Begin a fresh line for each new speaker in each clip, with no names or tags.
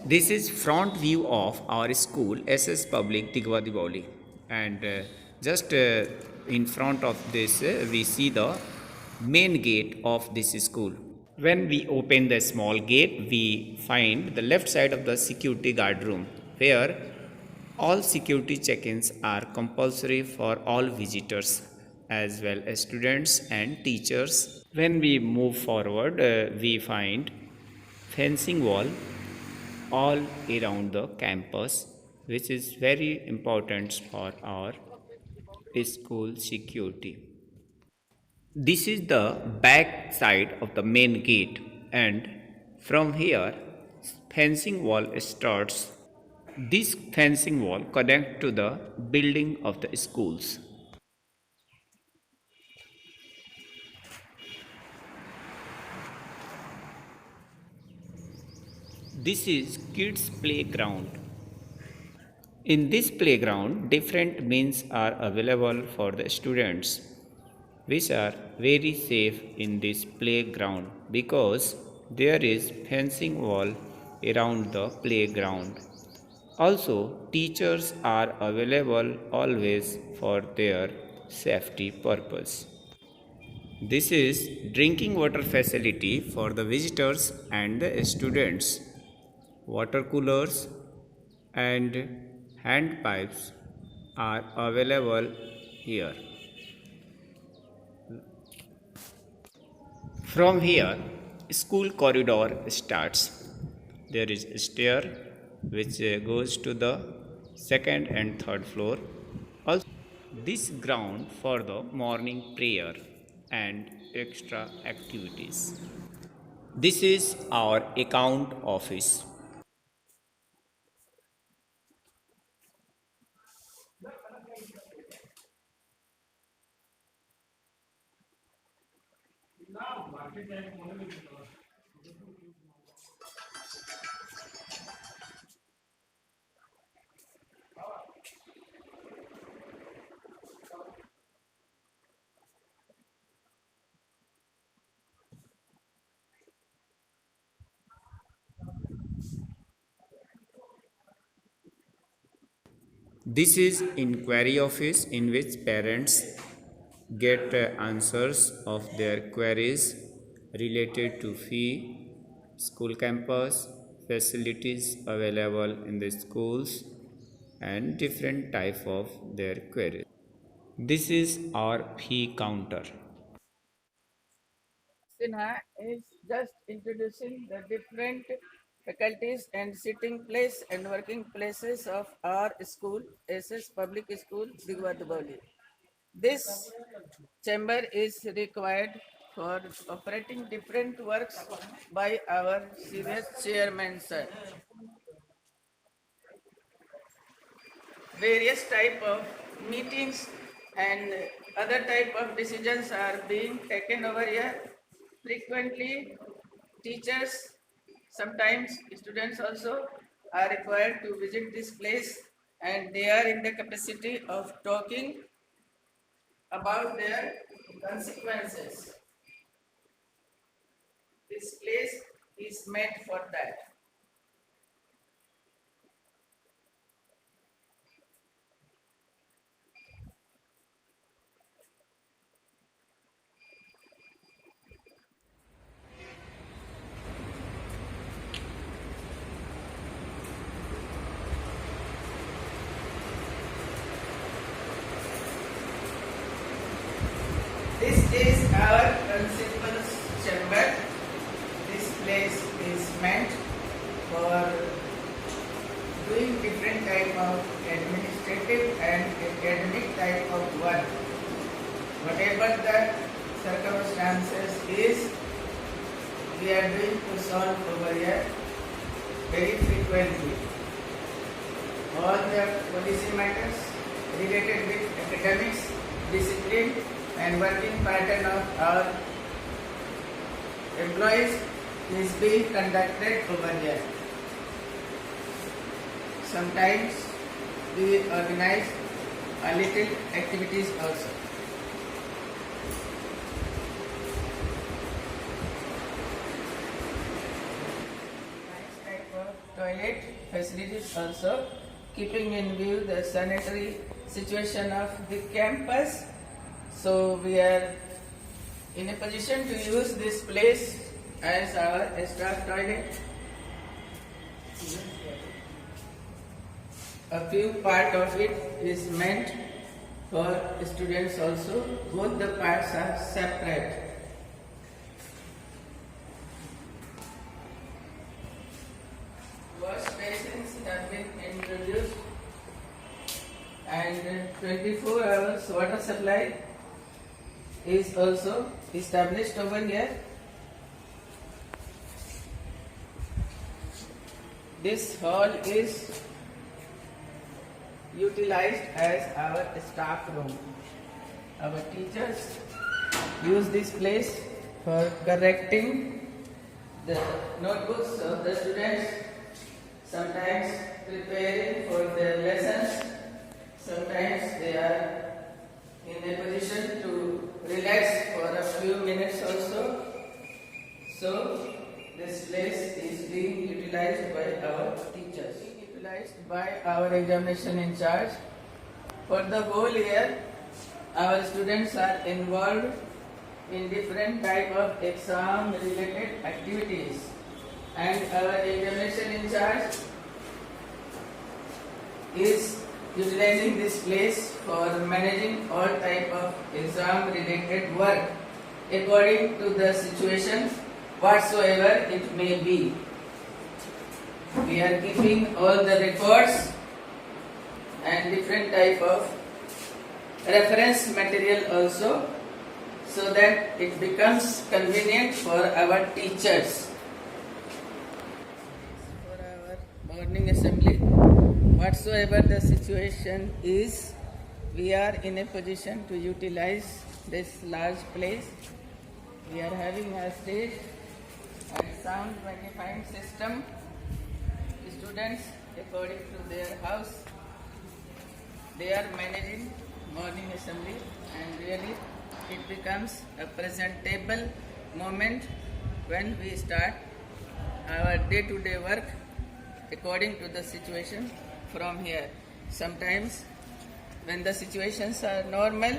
This is front view of our school SS Public Digwa Diboli, and just in front of this we see the main gate of this school. When we open the small gate, we find the left side of the security guard room where all security check-ins are compulsory for all visitors as well as students and teachers. When we move forward, we find fencing wall all around the campus, which is very important for our school security. This is the back side of the main gate, and from here fencing wall starts. This fencing wall connects to the building of the schools. This is kids playground. In this playground, different means are available for the students, which are very safe in this playground because there is fencing wall around the playground. Also, teachers are available always for their safety purpose. This is drinking water facility for the visitors and the students. Water coolers and hand pipes are available here. From here, school corridor starts. There is a stair which goes to the second and third floor. Also, this ground for the morning prayer and extra activities. This is our account office. This is inquiry office in which parents get answers of their queries related to fee, school campus, facilities available in the schools and different type of their queries. This is our fee counter.
Sinha is just introducing the different faculties and sitting place and working places of our school, SS Public School, Digwa Duboli. This chamber is required for operating different works by our serious chairman, sir. Various type of meetings and other type of decisions are being taken over here. Frequently, teachers, sometimes students also are required to visit this place, and they are in the capacity of talking about their consequences. This place is meant for that. This is our principal's chamber. This place is meant for doing different type of administrative and academic type of work. Whatever the circumstances is, we are doing to solve over here very frequently. All the policy matters related with academics, discipline and working pattern of our employees is being conducted over here. Sometimes we organize a little activities also. Nice type of toilet facilities also, keeping in view the sanitary situation of the campus. So we are in a position to use this place as our staff toilet. A few part of it is meant for students also. Both the parts are separate. Wash basins have been introduced and 24 hours water supply is also established over here. This hall is utilized as our staff room. Our teachers use this place for correcting the notebooks of the students, sometimes preparing for their lessons, sometimes they are in a position to relax for a few minutes also. So this place is being utilized by our teachers, utilized by our examination in charge. For the whole year, our students are involved in different type of exam related activities, and our examination in charge is utilizing this place for managing all type of exam related work according to the situation whatsoever it may be. We are keeping all the records and different type of reference material also, so that it becomes convenient for our teachers. For our morning assembly, whatsoever the situation is, we are in a position to utilize this large place. We are having a stage and sound magnifying system. Students, according to their house, they are managing morning assembly, and really it becomes a presentable moment when we start our day-to-day work according to the situation from here. Sometimes when the situations are normal,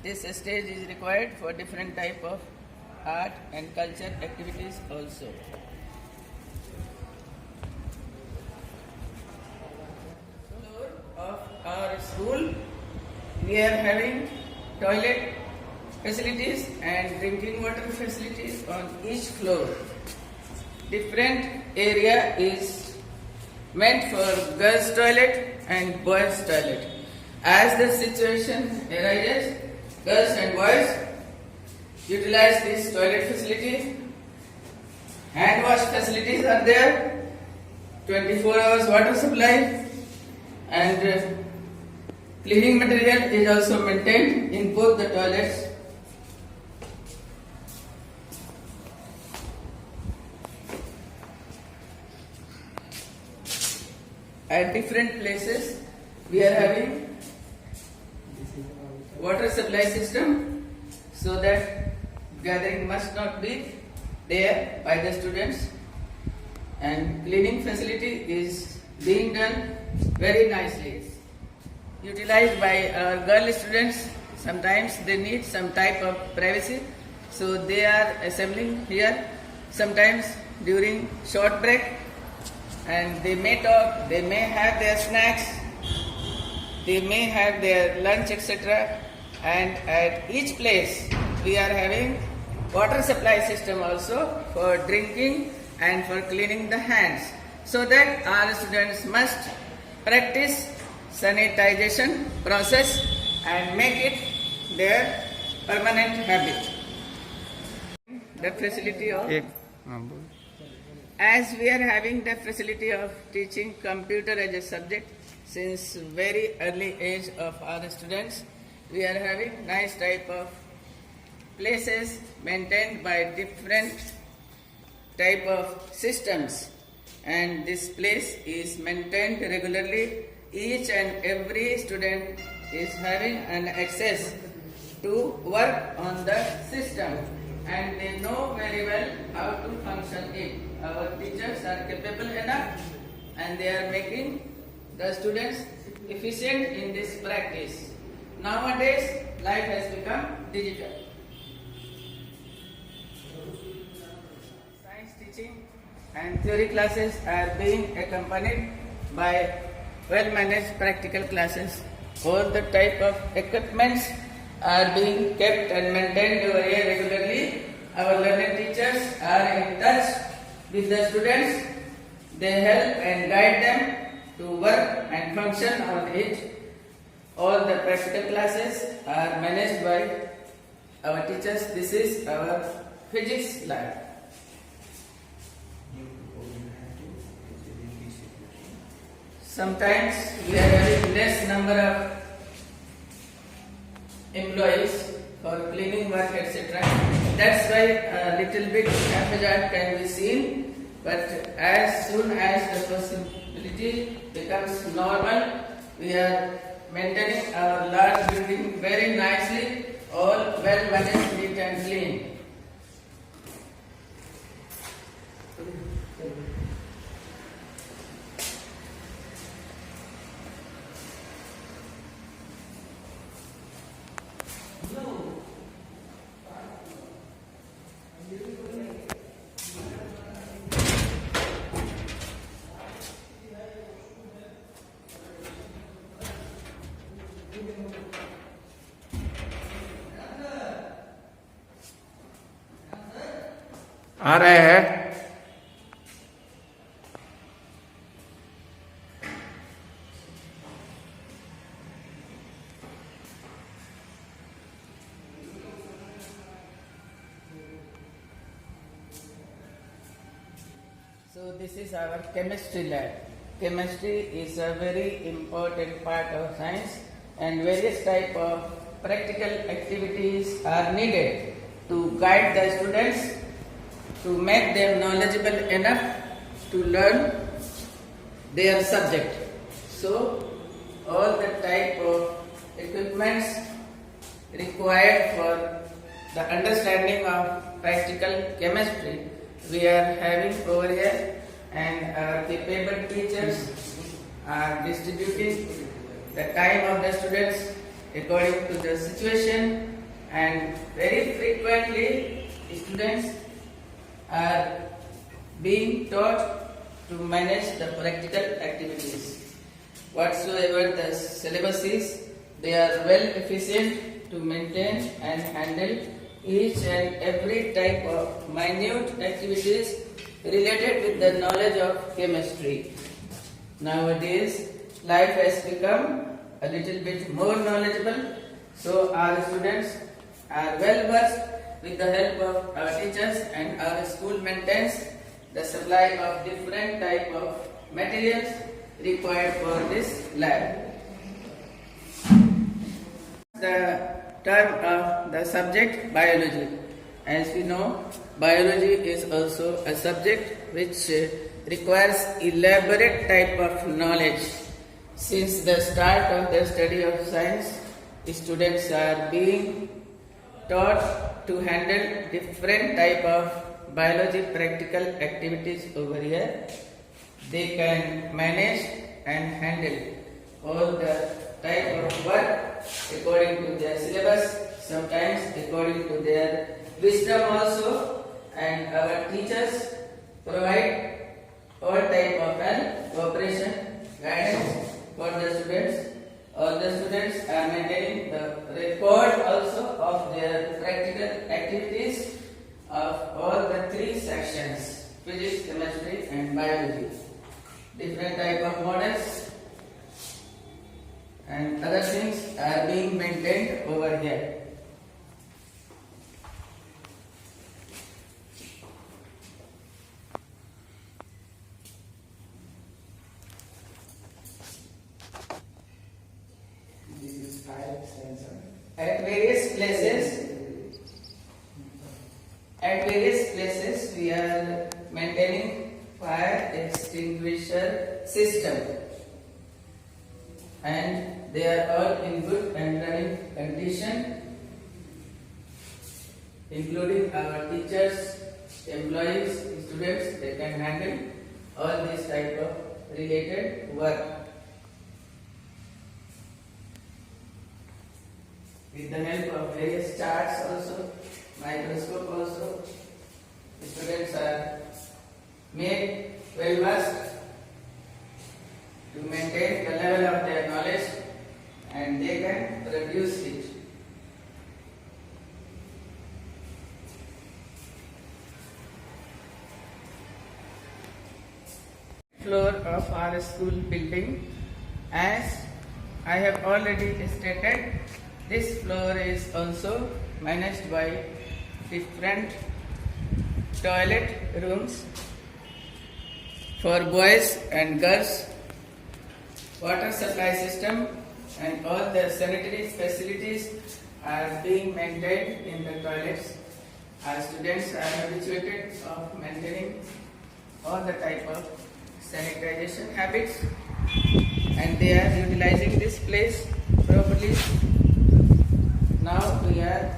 this stage is required for different type of art and culture activities also. Floor of our school, we are having toilet facilities and drinking water facilities on each floor. Different area is meant for girls' toilet and boys' toilet. As the situation arises, girls and boys utilize this toilet facility. Hand wash facilities are there, 24 hours water supply, and cleaning material is also maintained in both the toilets. At different places, we are having water supply system, so that gathering must not be there by the students, and cleaning facility is being done very nicely. Utilized by our girl students, sometimes they need some type of privacy, so they are assembling here, sometimes during short break, and they may talk, they may have their snacks, they may have their lunch, etc. And at each place we are having water supply system also for drinking and for cleaning the hands, so that our students must practice sanitization process and make it their permanent habit. The facility of, as we are having the facility of teaching computer as a subject since very early age of our students, we are having nice type of places maintained by different type of systems, and this place is maintained regularly. Each and every student is having an access to work on the system, and they know very well how to function it. Our teachers are capable enough and they are making the students efficient in this practice. Nowadays, life has become digital. Science teaching and theory classes are being accompanied by well-managed practical classes. All the type of equipments are being kept and maintained over here regularly. Our learned teachers are in touch with the students. They help and guide them to work and function on it. All the practical classes are managed by our teachers. This is our physics lab. Sometimes we are having less number of employees for cleaning work, etc. That's why a little bit haphazard can be seen, but as soon as the possibility becomes normal, we are maintaining our large building very nicely, all well managed, neat and clean.
आ रहे हैं।
So this is our chemistry lab. Chemistry is a very important part of science, and various type of practical activities are needed to guide the students, to make them knowledgeable enough to learn their subject. So all the type of equipments required for the understanding of practical chemistry we are having over here, and our capable teachers are distributing the time of the students according to the situation, and very frequently students are being taught to manage the practical activities. Whatsoever the syllabus is, they are well efficient to maintain and handle each and every type of minute activities related with the knowledge of chemistry. Nowadays, life has become a little bit more knowledgeable, so our students are well versed. With the help of our teachers, and our school maintains the supply of different type of materials required for this lab. The term of the subject biology. As we know, biology is also a subject which requires elaborate type of knowledge. Since the start of the study of science, students are being taught to handle different type of biology practical activities over here. They can manage and handle all the type of work according to their syllabus, sometimes according to their wisdom also, and our teachers provide all type of cooperation, guidance for the students. All the students are maintaining the record also of their practical activities of all the three sections: physics, chemistry and biology. Different type of models and other things are being maintained over here. At various places we are maintaining fire extinguisher system, and they are all in good and running condition, including our teachers, employees, students. They can handle all these type of related work. With the help of various charts also, microscope also, students are made well versed to maintain the level of their knowledge and they can produce it. Floor of our school building. As I have already stated, this floor is also managed by different toilet rooms for boys and girls, water supply system and all the sanitary facilities are being maintained in the toilets. Our students are habituated of maintaining all the type of sanitization habits and they are utilizing this place properly. Now we are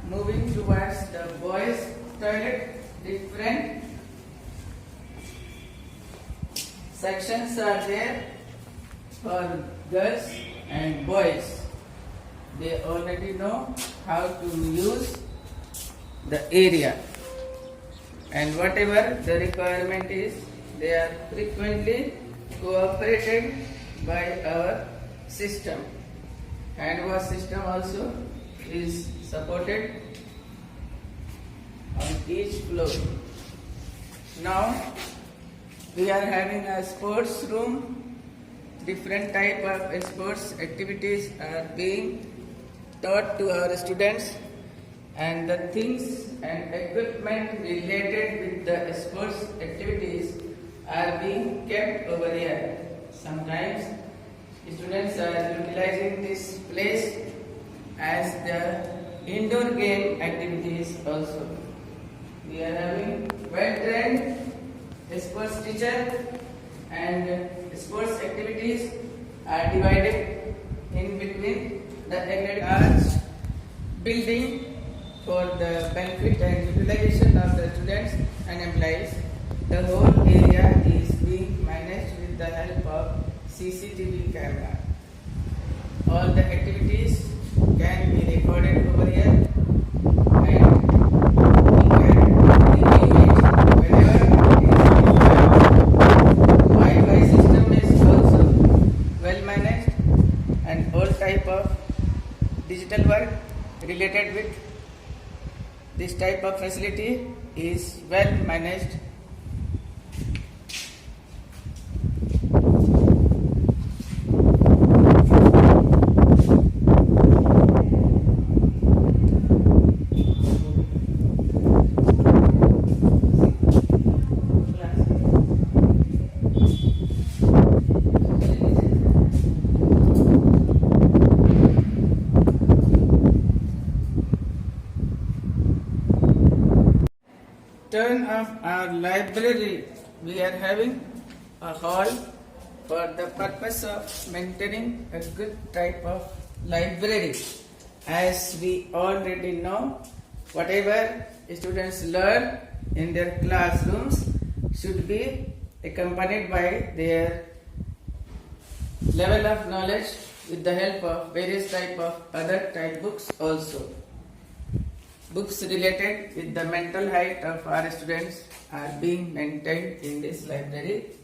moving towards the boys toilet. Different sections are there for girls and boys. They already know how to use the area and whatever the requirement is, they are frequently cooperated by our system. Hand wash system also is supported on each floor. Now we are having a sports room. Different type of sports activities are being taught to our students and the things and equipment related with the sports activities are being kept over here. Sometimes students are utilizing this place as the indoor game activities also. We are having well-trained sports teacher and sports activities are divided in between the aggregate arts building for the benefit and utilization of the students and employees. The whole area is being managed with the help of CCTV camera. All the activities can be recorded over here and we can review it whenever it is required. Wi-Fi system is also well managed and all type of digital work related with this type of facility is well managed. Turn of our library, we are having a hall for the purpose of maintaining a good type of library. As we already know, whatever students learn in their classrooms should be accompanied by their level of knowledge with the help of various type of other type books also. Books related with the mental height of our students are being maintained in this library.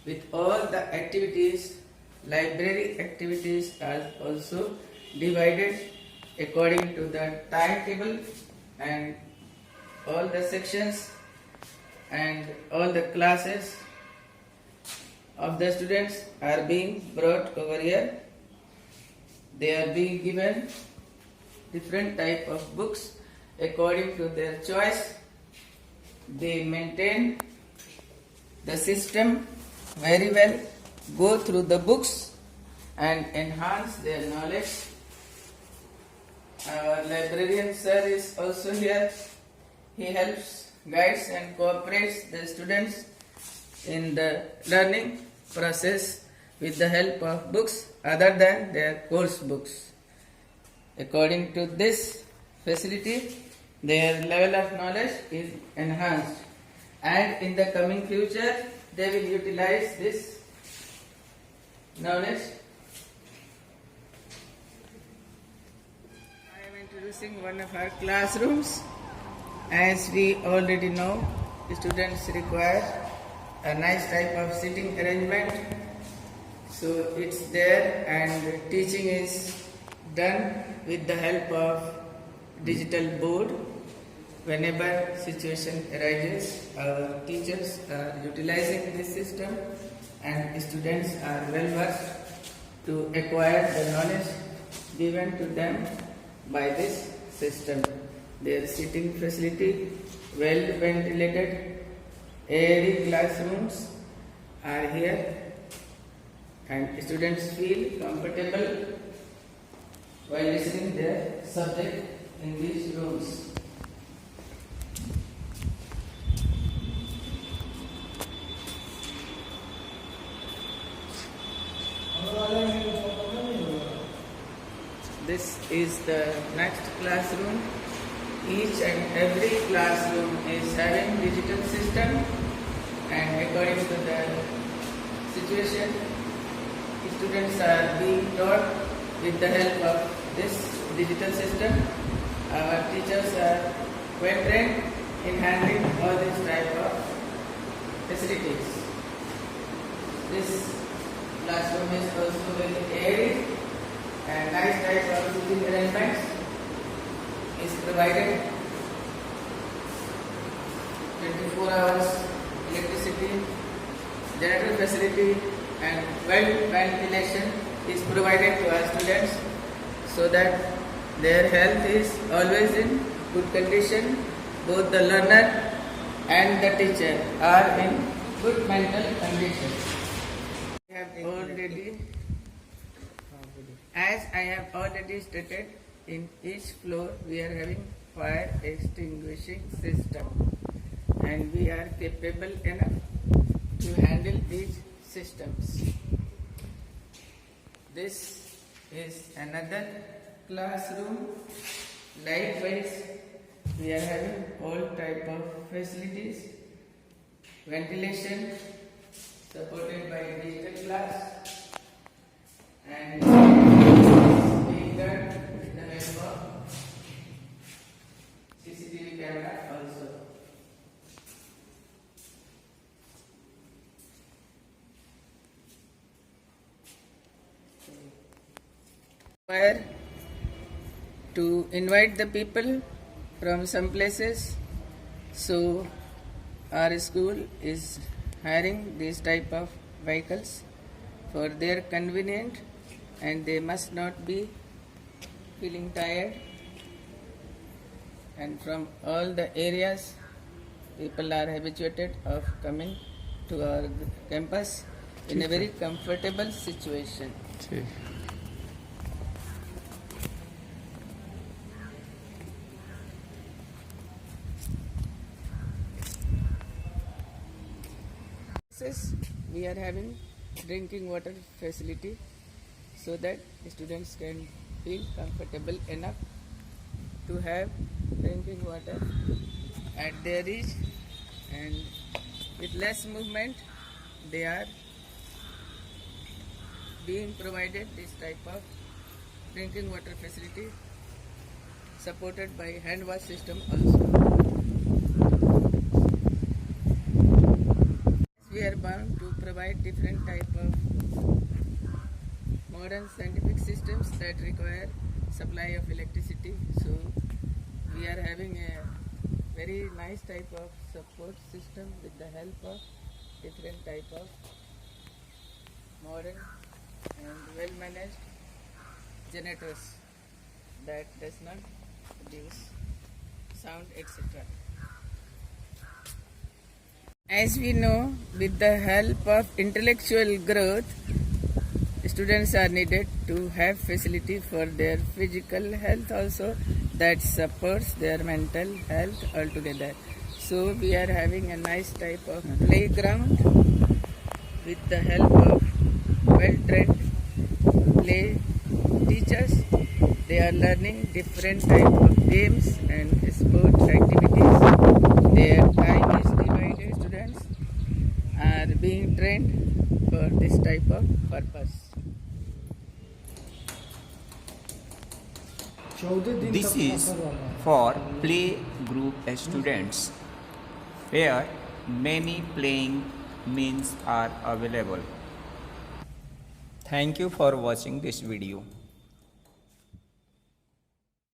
With all the activities, library activities are also divided according to the timetable and all the sections and all the classes of the students are being brought over here. They are being given different type of books according to their choice. They maintain the system very well, go through the books and enhance their knowledge. Our librarian sir is also here. He helps, guides and cooperates the students in the learning process with the help of books other than their course books. According to this facility, their level of knowledge is enhanced and in the coming future they will utilize this knowledge. I am introducing one of our classrooms. As we already know, students require a nice type of sitting arrangement. So it's there, and teaching is done with the help of digital board. Whenever situation arises, our teachers are utilizing this system and students are well versed to acquire the knowledge given to them by this system. Their sitting facility, well ventilated, airy classrooms are here, and students feel comfortable while listening their subject in these rooms. This is the next classroom. Each and every classroom is having digital system, and according to the situation, students are being taught with the help of this digital system. Our teachers are well trained in handling all these type of facilities. This classroom is also very airy, and nice type of sitting arrangements is provided. 24 hours electricity, generator facility, and well ventilation is provided to our students so that their health is always in good condition. Both the learner and the teacher are in good mental condition. As I have already stated, in each floor we are having fire extinguishing system, and we are capable enough to handle these systems. This is another classroom. Likewise, we are having all type of facilities, ventilation supported by digital glass, and being done with the help of CCTV camera also. Where to invite the people from some places, so our school is hiring these type of vehicles for their convenience, and they must not be feeling tired, and from all the areas people are habituated of coming to our campus in a very comfortable situation. We are having drinking water facility so that students can feel comfortable enough to have drinking water at their reach, and with less movement they are being provided this type of drinking water facility supported by hand wash system also. We are bound to provide different type of modern scientific systems that require supply of electricity. So we are having a very nice type of support system with the help of different type of modern and well managed generators that does not produce sound, etc. As we know, with the help of intellectual growth, students are needed to have facility for their physical health also, that supports their mental health altogether. So we are having a nice type of playground with the help of well-trained play teachers. They are learning different type of games and sport activities. Their time is divided. Students are being trained for this type of purpose.
This is for play group students where many playing means are available. Thank you for watching this video.